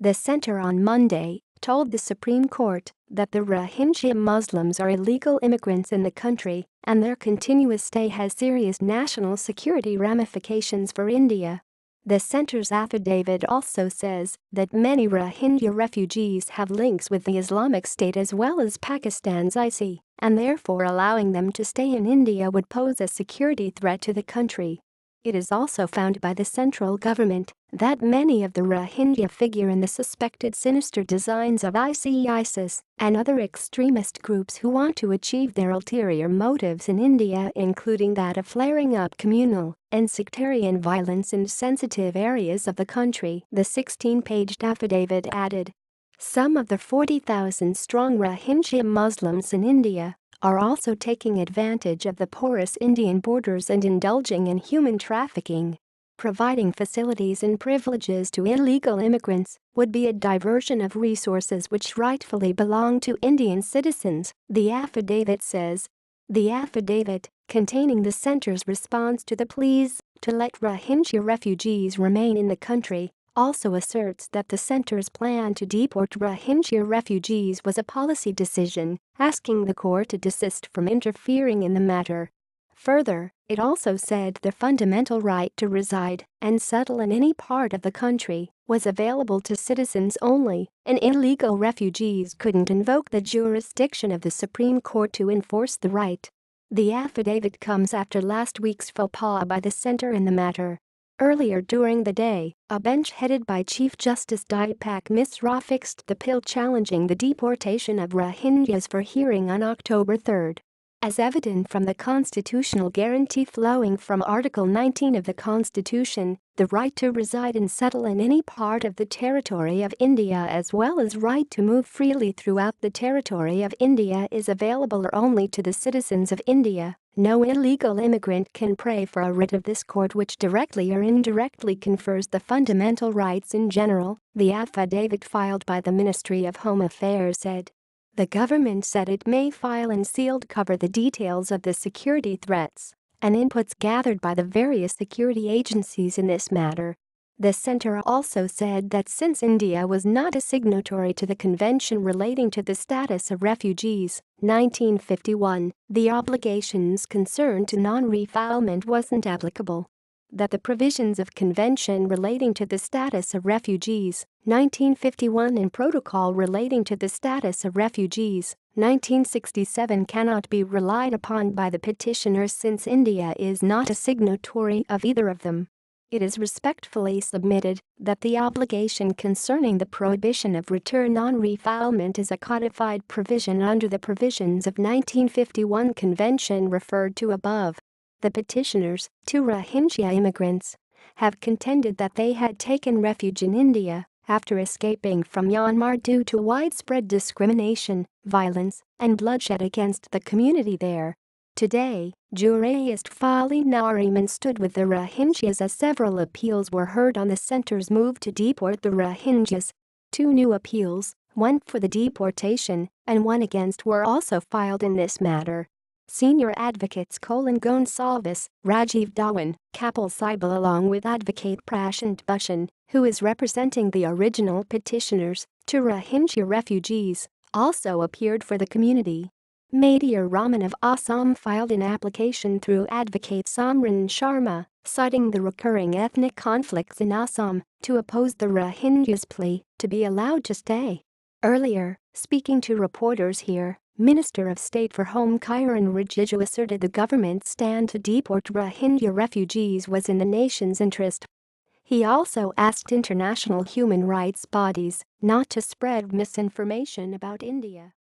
The center on Monday told the Supreme Court that the Rohingya Muslims are illegal immigrants in the country and their continuous stay has serious national security ramifications for India. The center's affidavit also says that many Rohingya refugees have links with the Islamic State as well as Pakistan's IC, and therefore allowing them to stay in India would pose a security threat to the country. It is also found by the central government that many of the Rohingya figure in the suspected sinister designs of ISIS and other extremist groups who want to achieve their ulterior motives in India, including that of flaring up communal and sectarian violence in sensitive areas of the country, the 16-page affidavit added. Some of the 40,000-strong Rohingya Muslims in India are also taking advantage of the porous Indian borders and indulging in human trafficking. Providing facilities and privileges to illegal immigrants would be a diversion of resources which rightfully belong to Indian citizens, the affidavit says. The affidavit, containing the center's response to the pleas to let Rohingya refugees remain in the country, also asserts that the center's plan to deport Rohingya refugees was a policy decision, asking the court to desist from interfering in the matter. Further, it also said the fundamental right to reside and settle in any part of the country was available to citizens only, and illegal refugees couldn't invoke the jurisdiction of the Supreme Court to enforce the right. The affidavit comes after last week's faux pas by the center in the matter. Earlier during the day, a bench headed by Chief Justice Deepak Misra fixed the bill challenging the deportation of Rohingyas for hearing on October 3. As evident from the constitutional guarantee flowing from Article 19 of the Constitution, the right to reside and settle in any part of the territory of India as well as right to move freely throughout the territory of India is available only to the citizens of India. No illegal immigrant can pray for a writ of this court which directly or indirectly confers the fundamental rights in general, the affidavit filed by the Ministry of Home Affairs said. The government said it may file and sealed cover the details of the security threats and inputs gathered by the various security agencies in this matter. The center also said that since India was not a signatory to the Convention relating to the status of refugees, 1951, the obligations concerned to non-refoulement wasn't applicable. That the provisions of Convention relating to the status of refugees, 1951 and Protocol relating to the status of refugees, 1967 cannot be relied upon by the petitioners since India is not a signatory of either of them. It is respectfully submitted that the obligation concerning the prohibition of return non-refoulement is a codified provision under the provisions of 1951 Convention referred to above. The petitioners, two Rohingya immigrants, have contended that they had taken refuge in India after escaping from Myanmar due to widespread discrimination, violence, and bloodshed against the community there. Today, jurist Fali Nariman stood with the Rohingyas as several appeals were heard on the center's move to deport the Rohingyas. Two new appeals, one for the deportation and one against, were also filed in this matter. Senior advocates Colin Gonsalves, Rajiv Dhawan, Kapil Sibal along with advocate Prashant Bhushan, who is representing the original petitioners, two Rohingya refugees, also appeared for the community. Madhur Raman of Assam filed an application through advocate Samran Sharma, citing the recurring ethnic conflicts in Assam, to oppose the Rohingyas' plea to be allowed to stay. Earlier, speaking to reporters here, Minister of State for Home Kiran Rijiju asserted the government's stand to deport Rohingya refugees was in the nation's interest. He also asked international human rights bodies not to spread misinformation about India.